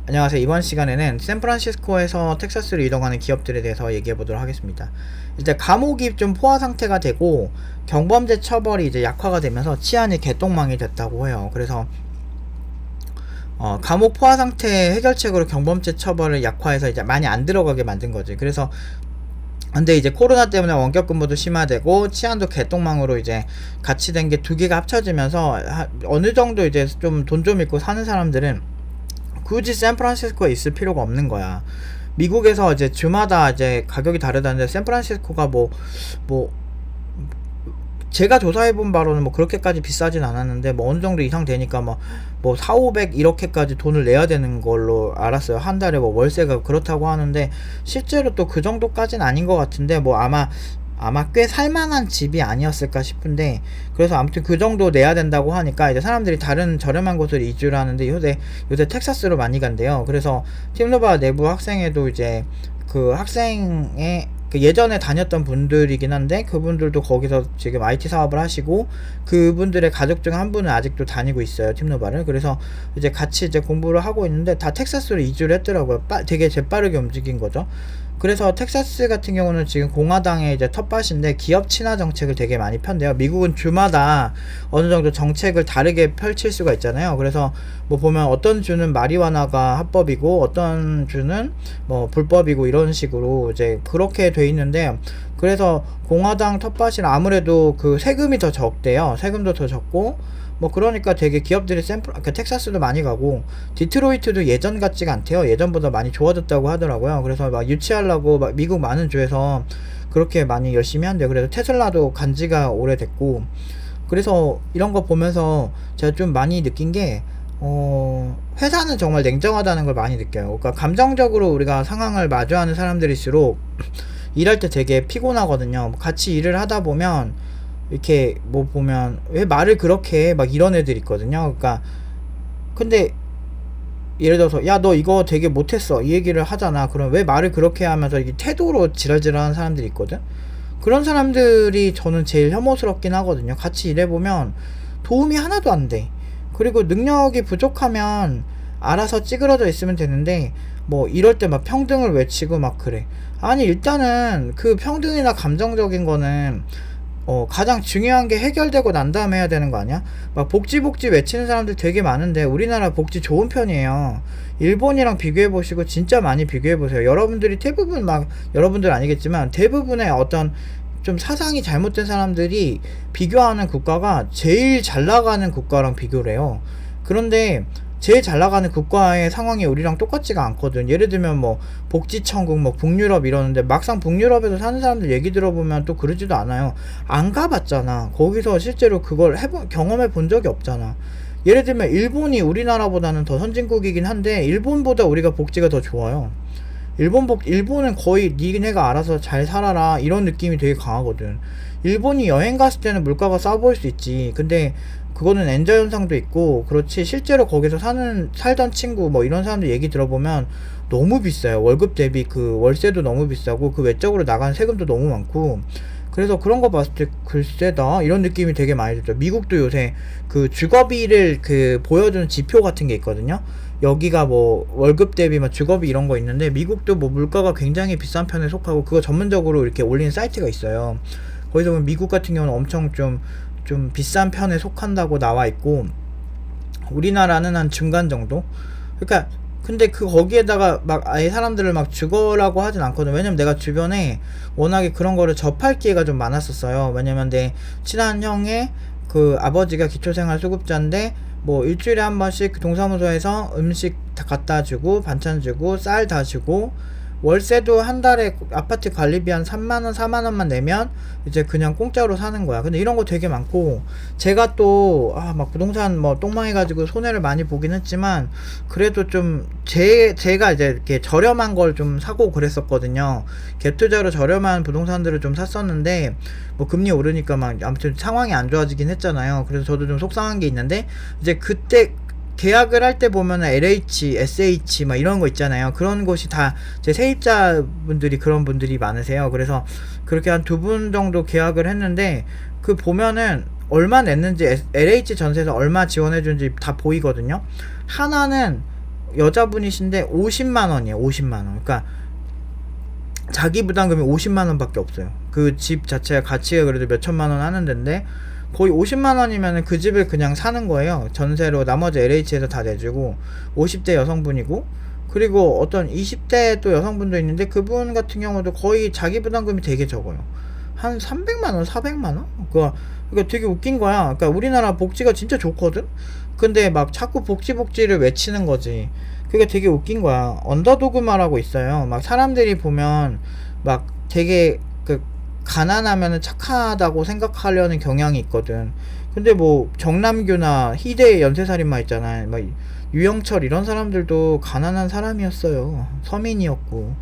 안녕하세요. 이번 시간에는 샌프란시스코에서 텍사스로 이동하는 기업들에 대해서 얘기해 보도록 하겠습니다. 이제 감옥이 좀 포화 상태가 되고 경범죄 처벌이 이제 약화가 되면서 치안이 개똥망이 됐다고 해요. 그래서 감옥 포화 상태 해결책으로 경범죄 처벌을 약화해서 이제 많이 안 들어가게 만든 거지. 그래서 근데 이제 코로나 때문에 원격 근무도 심화되고 치안도 개똥망으로 이제 같이 된 게 두 개가 합쳐지면서 어느 정도 이제 좀 돈 좀 있고 사는 사람들은 굳이 샌프란시스코에 있을 필요가 없는 거야. 미국에서 이제 주마다 이제 가격이 다르다는데 샌프란시스코가 뭐 제가 조사해본 바로는 뭐 그렇게까지 비싸진 않았는데 뭐 어느 정도 이상 되니까 뭐 4, 500 이렇게까지 돈을 내야 되는 걸로 알았어요. 한 달에 뭐 월세가 그렇다고 하는데 실제로 또 그 정도까지는 아닌 것 같은데 뭐 아마 꽤 살만한 집이 아니었을까 싶은데, 그래서 아무튼 그 정도 내야 된다고 하니까 이제 사람들이 다른 저렴한 곳으로 이주를 하는데 요새 텍사스로 많이 간대요. 그래서 팀노바 내부 학생회도 이제 그 학생의 그 예전에 다녔던 분들이긴 한데 그분들도 거기서 지금 IT 사업을 하시고 그분들의 가족 중 한 분은 아직도 다니고 있어요, 팀노바를. 그래서 이제 같이 이제 공부를 하고 있는데 다 텍사스로 이주를 했더라고요. 되게 재빠르게 움직인 거죠. 그래서 텍사스 같은 경우는 지금 공화당의 이제 텃밭인데 기업 친화 정책을 되게 많이 편대요. 미국은 주마다 어느 정도 정책을 다르게 펼칠 수가 있잖아요. 그래서 뭐 보면 어떤 주는 마리화나가 합법이고 어떤 주는 뭐 불법이고 이런 식으로 이제 그렇게 돼 있는데, 그래서 공화당 텃밭이라 아무래도 그 세금이 더 적대요. 세금도 더 적고 뭐 그러니까 되게 기업들이 텍사스도 많이 가고 디트로이트도 예전 같지가 않대요. 예전보다 많이 좋아졌다고 하더라고요. 그래서 막 유치하려고 막 미국 많은 주에서 그렇게 많이 열심히 한대요. 그래서 테슬라도 간지가 오래됐고, 그래서 이런 거 보면서 제가 좀 많이 느낀 게 회사는 정말 냉정하다는 걸 많이 느껴요. 그러니까 감정적으로 우리가 상황을 마주하는 사람들일수록 일할 때 되게 피곤하거든요. 같이 일을 하다 보면 이렇게 뭐 보면 왜 말을 그렇게 해 막 이런 애들 있거든요. 그러니까 근데 예를 들어서 야 너 이거 되게 못했어 이 얘기를 하잖아. 그럼 왜 말을 그렇게 하면서 이게 태도로 지랄지랄하는 사람들이 있거든. 그런 사람들이 저는 제일 혐오스럽긴 하거든요. 같이 일해보면 도움이 하나도 안 돼. 그리고 능력이 부족하면 알아서 찌그러져 있으면 되는데 뭐 이럴 때 막 평등을 외치고 막 그래. 아니 일단은 그 평등이나 감정적인 거는 가장 중요한 게 해결되고 난 다음에 해야 되는 거 아니야? 막 복지 외치는 사람들 되게 많은데 우리나라 복지 좋은 편이에요. 일본이랑 비교해보시고 진짜 많이 비교해보세요. 여러분들이 대부분 여러분들 아니겠지만 대부분의 어떤 좀 사상이 잘못된 사람들이 비교하는 국가가 제일 잘 나가는 국가랑 비교를 해요. 그런데 제일 잘 나가는 국가의 상황이 우리랑 똑같지가 않거든. 예를 들면 뭐 복지천국 뭐 북유럽 이러는데 막상 북유럽에서 사는 사람들 얘기 들어보면 또 그러지도 않아요. 안 가봤잖아. 거기서 실제로 그걸 경험해 본 적이 없잖아. 예를 들면 일본이 우리나라보다는 더 선진국이긴 한데 일본보다 우리가 복지가 더 좋아요. 일본은 거의 니네가 알아서 잘 살아라 이런 느낌이 되게 강하거든. 일본이 여행 갔을 때는 물가가 싸 보일 수 있지. 근데 그거는 엔저 현상도 있고 그렇지, 실제로 거기서 살던 친구 뭐 이런 사람들 얘기 들어보면 너무 비싸요. 월급 대비 그 월세도 너무 비싸고 그 외적으로 나가는 세금도 너무 많고, 그래서 그런 거 봤을 때 글쎄다 이런 느낌이 되게 많이 들죠. 미국도 요새 그 주거비를 그 보여주는 지표 같은 게 있거든요. 여기가 뭐 월급 대비 막 주거비 이런 거 있는데 미국도 뭐 물가가 굉장히 비싼 편에 속하고 그거 전문적으로 이렇게 올리는 사이트가 있어요. 거기서 보면 미국 같은 경우는 엄청 좀 비싼 편에 속한다고 나와 있고 우리나라는 한 중간 정도. 그러니까 근데 거기에다가 막 아예 사람들을 막 죽어라고 하진 않거든. 왜냐면 내가 주변에 워낙에 그런 거를 접할 기회가 좀 많았었어요. 왜냐면 내 친한 형의 그 아버지가 기초생활수급자인데 뭐 일주일에 한 번씩 그 동사무소에서 음식 다 갖다 주고 반찬 주고 쌀 다 주고 월세도 한 달에 아파트 관리비 한 3만원 4만원만 내면 이제 그냥 공짜로 사는 거야. 근데 이런 거 되게 많고 제가 또 막 부동산 뭐 똥망해가지고 손해를 많이 보긴 했지만 그래도 좀 제가 이제 이렇게 저렴한 걸 좀 사고 그랬었거든요. 갭투자로 저렴한 부동산들을 좀 샀었는데 뭐 금리 오르니까 막 아무튼 상황이 안 좋아지긴 했잖아요. 그래서 저도 좀 속상한 게 있는데 이제 그때 계약을 할 때 보면은 LH, SH 막 이런 거 있잖아요. 그런 곳이 다 제 세입자분들이 그런 분들이 많으세요. 그래서 그렇게 한 두 분 정도 계약을 했는데 그 보면은 얼마 냈는지 LH 전세에서 얼마 지원해준지 다 보이거든요. 하나는 여자분이신데 50만 원이에요. 50만 원. 그러니까 자기 부담금이 50만 원밖에 없어요. 그 집 자체가 가치가 그래도 몇 천만 원 하는 데인데 거의 50만 원이면 그 집을 그냥 사는 거예요. 전세로 나머지 LH에서 다 내주고 50대 여성분이고, 그리고 어떤 20대 또 여성분도 있는데 그분 같은 경우도 거의 자기 부담금이 되게 적어요. 한 300만 원, 400만 원? 그러니까 되게 웃긴 거야. 그러니까 우리나라 복지가 진짜 좋거든. 근데 막 자꾸 복지를 외치는 거지. 그게 되게 웃긴 거야. 언더도그마라고 있어요. 막 사람들이 보면 막 되게 그 가난하면은 착하다고 생각하려는 경향이 있거든. 근데 뭐 정남규나 희대의 연쇄살인마 있잖아요. 막 유영철 이런 사람들도 가난한 사람이었어요. 서민이었고.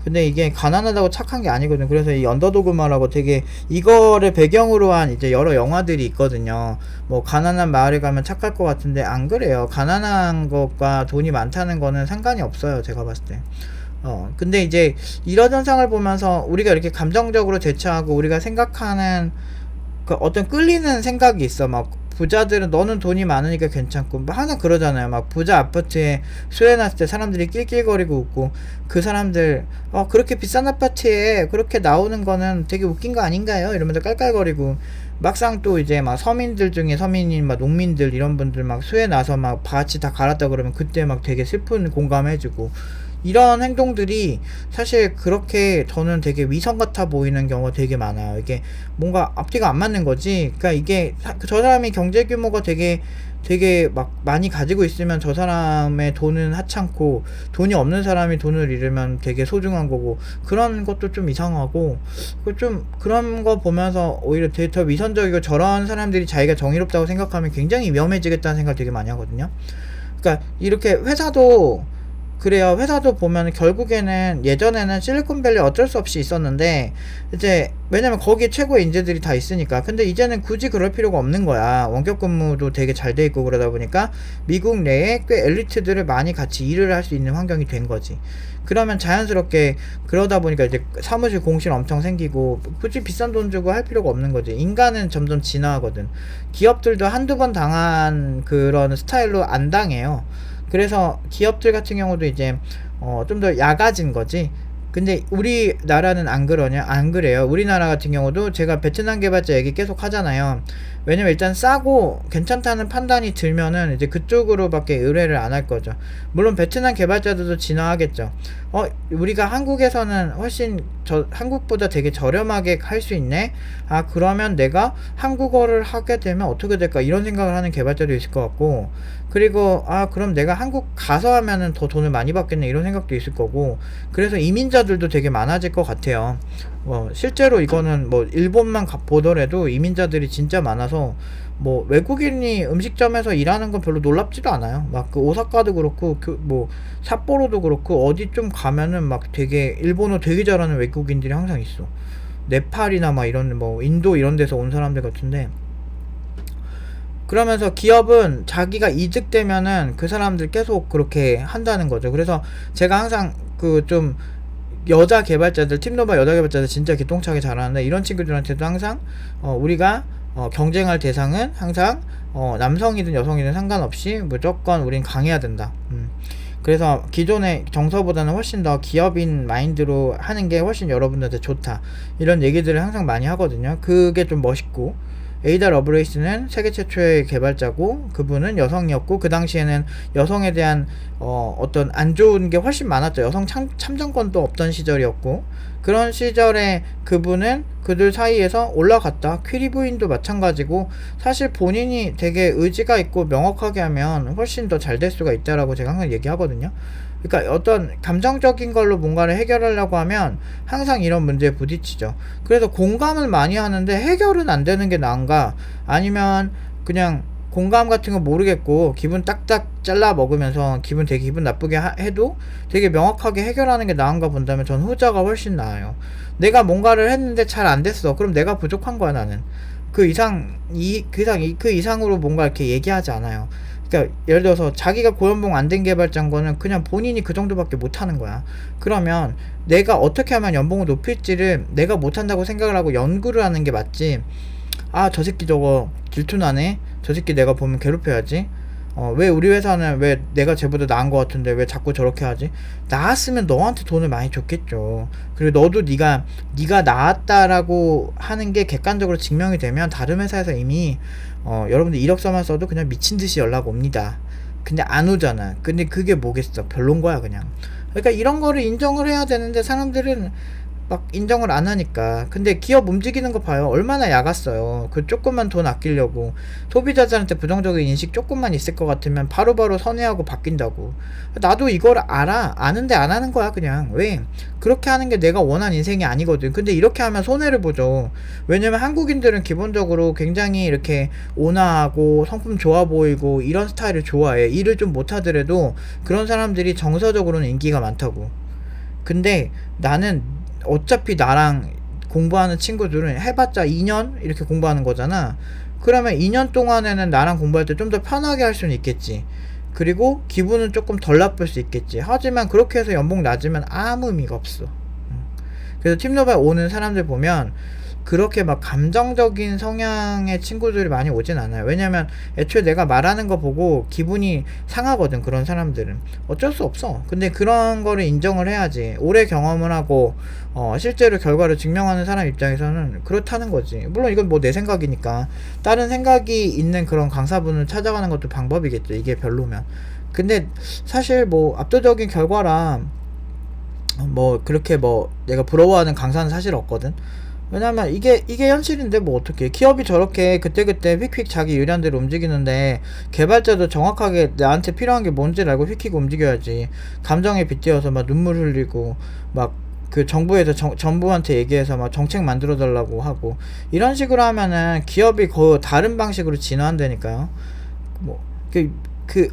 근데 이게 가난하다고 착한 게 아니거든. 그래서 이 언더도그마라고 되게 이거를 배경으로 한 이제 여러 영화들이 있거든요. 뭐 가난한 마을에 가면 착할 것 같은데 안 그래요. 가난한 것과 돈이 많다는 거는 상관이 없어요. 제가 봤을 때. 근데 이제 이런 현상을 보면서 우리가 이렇게 감정적으로 대처하고 우리가 생각하는 그 어떤 끌리는 생각이 있어. 막 부자들은 너는 돈이 많으니까 괜찮고 막 항상 그러잖아요. 막 부자 아파트에 수해났을 때 사람들이 낄낄거리고 웃고, 그 사람들 그렇게 비싼 아파트에 그렇게 나오는 거는 되게 웃긴 거 아닌가요? 이러면서 깔깔거리고, 막상 또 이제 막 서민들 중에 서민인 막 농민들 이런 분들 막 수해 나서 막 밭이 다 갈았다 그러면 그때 막 되게 슬픈 공감해주고, 이런 행동들이 사실 그렇게 저는 되게 위선 같아 보이는 경우가 되게 많아요. 이게 뭔가 앞뒤가 안 맞는 거지. 그러니까 이게 저 사람이 경제 규모가 되게 막 많이 가지고 있으면 저 사람의 돈은 하찮고, 돈이 없는 사람이 돈을 잃으면 되게 소중한 거고, 그런 것도 좀 이상하고, 좀 그런 거 보면서 오히려 되게 더 위선적이고, 저런 사람들이 자기가 정의롭다고 생각하면 굉장히 위험해지겠다는 생각을 되게 많이 하거든요. 그러니까 이렇게 회사도 그래요. 회사도 보면 결국에는 예전에는 실리콘밸리 어쩔 수 없이 있었는데, 이제 왜냐면 거기에 최고의 인재들이 다 있으니까. 근데 이제는 굳이 그럴 필요가 없는 거야. 원격 근무도 되게 잘 돼 있고 그러다 보니까 미국 내에 꽤 엘리트들을 많이 같이 일을 할 수 있는 환경이 된 거지. 그러면 자연스럽게 그러다 보니까 이제 사무실 공실 엄청 생기고 굳이 비싼 돈 주고 할 필요가 없는 거지. 인간은 점점 진화하거든. 기업들도 한두 번 당한 그런 스타일로 안 당해요. 그래서 기업들 같은 경우도 이제 좀 더 야가진 거지. 근데 우리나라는 안 그러냐? 안 그래요. 우리나라 같은 경우도 제가 베트남 개발자 얘기 계속 하잖아요. 왜냐면 일단 싸고 괜찮다는 판단이 들면은 이제 그쪽으로밖에 의뢰를 안 할 거죠. 물론 베트남 개발자들도 진화하겠죠. 우리가 한국에서는 훨씬 한국보다 되게 저렴하게 할 수 있네? 아, 그러면 내가 한국어를 하게 되면 어떻게 될까? 이런 생각을 하는 개발자도 있을 것 같고, 그리고 그럼 내가 한국 가서 하면은 더 돈을 많이 받겠네, 이런 생각도 있을 거고, 그래서 이민자들도 되게 많아질 것 같아요. 실제로 이거는 뭐 일본만 보더라도 이민자들이 진짜 많아서 뭐 외국인이 음식점에서 일하는 건 별로 놀랍지도 않아요. 막 그 오사카도 그렇고 뭐 삿포로도 그렇고 어디 좀 가면은 막 되게 일본어 되게 잘하는 외국인들이 항상 있어. 네팔이나 막 이런 뭐 인도 이런 데서 온 사람들 같은데, 그러면서 기업은 자기가 이직되면은 그 사람들 계속 그렇게 한다는 거죠. 그래서 제가 항상 그 좀 여자 개발자들, 팀노바 여자 개발자들 진짜 기똥차게 잘하는데, 이런 친구들한테도 항상 우리가 경쟁할 대상은 항상 남성이든 여성이든 상관없이 무조건 우린 강해야 된다. 그래서 기존의 정서보다는 훨씬 더 기업인 마인드로 하는 게 훨씬 여러분들한테 좋다, 이런 얘기들을 항상 많이 하거든요. 그게 좀 멋있고, 에이다 러브레이스는 세계 최초의 개발자고, 그분은 여성이었고, 그 당시에는 여성에 대한 어떤 안 좋은 게 훨씬 많았죠. 여성 참정권도 없던 시절이었고, 그런 시절에 그분은 그들 사이에서 올라갔다. 퀴리 부인도 마찬가지고, 사실 본인이 되게 의지가 있고 명확하게 하면 훨씬 더 잘 될 수가 있다라고 제가 항상 얘기하거든요. 그러니까 어떤 감정적인 걸로 뭔가를 해결하려고 하면 항상 이런 문제에 부딪히죠. 그래서 공감을 많이 하는데 해결은 안 되는 게 나은가, 아니면 그냥 공감 같은 거 모르겠고 기분 딱딱 잘라 먹으면서 기분 나쁘게 해도 되게 명확하게 해결하는 게 나은가 본다면 전 후자가 훨씬 나아요. 내가 뭔가를 했는데 잘 안 됐어. 그럼 내가 부족한 거야, 나는. 그 이상으로 뭔가 이렇게 얘기하지 않아요. 그러니까 예를 들어서 자기가 고연봉 안 된 개발자인 거는 그냥 본인이 그 정도밖에 못 하는 거야. 그러면 내가 어떻게 하면 연봉을 높일지를 내가 못 한다고 생각을 하고 연구를 하는 게 맞지. 저 새끼 저거 질투나네, 저 새끼 내가 보면 괴롭혀야지, 왜 우리 회사는 왜 내가 쟤보다 나은 것 같은데 왜 자꾸 저렇게 하지? 나았으면 너한테 돈을 많이 줬겠죠. 그리고 너도 네가 나았다라고 하는 게 객관적으로 증명이 되면 다른 회사에서 이미 여러분들 이력서만 써도 그냥 미친 듯이 연락 옵니다. 근데 안 오잖아. 근데 그게 뭐겠어? 별론 거야 그냥. 그러니까 이런 거를 인정을 해야 되는데 사람들은 막 인정을 안 하니까. 근데 기업 움직이는 거 봐요. 얼마나 야갔어요. 그 조금만 돈 아끼려고 소비자들한테 부정적인 인식 조금만 있을 것 같으면 바로바로 선회하고 바뀐다고. 나도 이걸 알아. 아는데 안 하는 거야 그냥. 왜? 그렇게 하는 게 내가 원한 인생이 아니거든. 근데 이렇게 하면 손해를 보죠. 왜냐면 한국인들은 기본적으로 굉장히 이렇게 온화하고 성품 좋아 보이고 이런 스타일을 좋아해. 일을 좀 못하더라도 그런 사람들이 정서적으로는 인기가 많다고. 근데 나는 어차피 나랑 공부하는 친구들은 해봤자 2년 이렇게 공부하는 거잖아. 그러면 2년 동안에는 나랑 공부할 때 좀 더 편하게 할 수는 있겠지. 그리고 기분은 조금 덜 나쁠 수 있겠지. 하지만 그렇게 해서 연봉 낮으면 아무 의미가 없어. 그래서 팀노바에 오는 사람들 보면 그렇게 막 감정적인 성향의 친구들이 많이 오진 않아요. 왜냐면 애초에 내가 말하는 거 보고 기분이 상하거든. 그런 사람들은 어쩔 수 없어. 근데 그런 거를 인정을 해야지. 오래 경험을 하고 실제로 결과를 증명하는 사람 입장에서는 그렇다는 거지. 물론 이건 뭐 내 생각이니까 다른 생각이 있는 그런 강사분을 찾아가는 것도 방법이겠죠. 이게 별로면. 근데 사실 뭐 압도적인 결과라 뭐 그렇게 뭐 내가 부러워하는 강사는 사실 없거든. 왜냐면 이게 현실인데 뭐 어떻게 기업이 저렇게 그때그때 휙휙 자기 유리한대로 움직이는데 개발자도 정확하게 나한테 필요한 게 뭔지를 알고 휙휙 움직여야지. 감정에 빗대어서 막 눈물 흘리고 막 그 정부에서 정부한테 얘기해서 막 정책 만들어 달라고 하고 이런 식으로 하면은 기업이 그 다른 방식으로 진화한다니까요. 뭐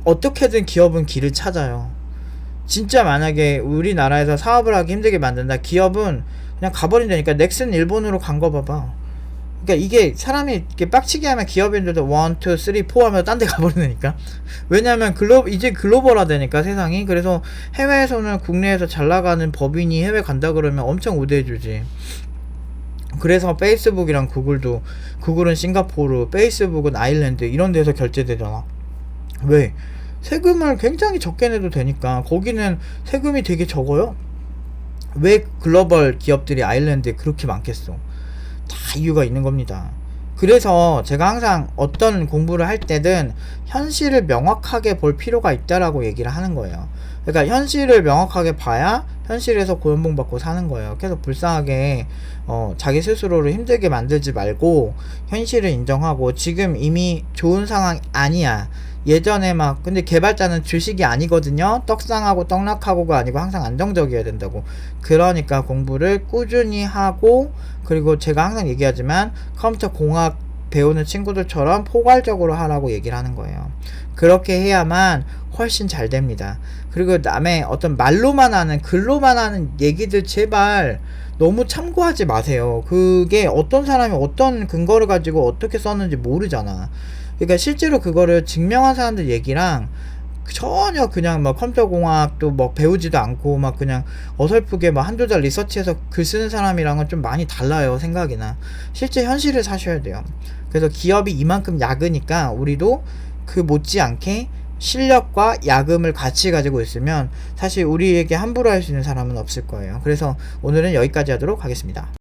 어떻게든 기업은 길을 찾아요. 진짜 만약에 우리나라에서 사업을 하기 힘들게 만든다. 기업은 그냥 가버린다니까. 넥슨 일본으로 간 거 봐봐. 그러니까 이게 사람이 이렇게 빡치게 하면 기업인들도 1, 2, 3, 4 하면 딴 데 가버리니까. 왜냐면 이제 글로벌화 되니까 세상이. 그래서 해외에서는 국내에서 잘 나가는 법인이 해외 간다 그러면 엄청 우대해주지. 그래서 페이스북이랑 구글은 싱가포르, 페이스북은 아일랜드 이런 데서 결제되잖아. 왜? 세금을 굉장히 적게 내도 되니까. 거기는 세금이 되게 적어요. 왜 글로벌 기업들이 아일랜드에 그렇게 많겠어? 다 이유가 있는 겁니다. 그래서 제가 항상 어떤 공부를 할 때든 현실을 명확하게 볼 필요가 있다라고 얘기를 하는 거예요. 그러니까 현실을 명확하게 봐야 현실에서 고연봉 받고 사는 거예요. 계속 불쌍하게 자기 스스로를 힘들게 만들지 말고 현실을 인정하고 지금 이미 좋은 상황이 아니야. 예전에 막 근데 개발자는 주식이 아니거든요. 떡상하고 떡락하고가 아니고 항상 안정적이어야 된다고. 그러니까 공부를 꾸준히 하고 그리고 제가 항상 얘기하지만 컴퓨터 공학 배우는 친구들처럼 포괄적으로 하라고 얘기를 하는 거예요. 그렇게 해야만 훨씬 잘 됩니다. 그리고 남의 어떤 말로만 하는 글로만 하는 얘기들 제발 너무 참고하지 마세요. 그게 어떤 사람이 어떤 근거를 가지고 어떻게 썼는지 모르잖아. 그러니까 실제로 그거를 증명한 사람들 얘기랑 전혀 그냥 막 컴퓨터 공학도 뭐 배우지도 않고 막 그냥 어설프게 막 한두 달 리서치해서 글 쓰는 사람이랑은 좀 많이 달라요. 생각이나 실제 현실을 사셔야 돼요. 그래서 기업이 이만큼 약으니까 우리도 그 못지않게 실력과 야금을 같이 가지고 있으면 사실 우리에게 함부로 할 수 있는 사람은 없을 거예요. 그래서 오늘은 여기까지 하도록 하겠습니다.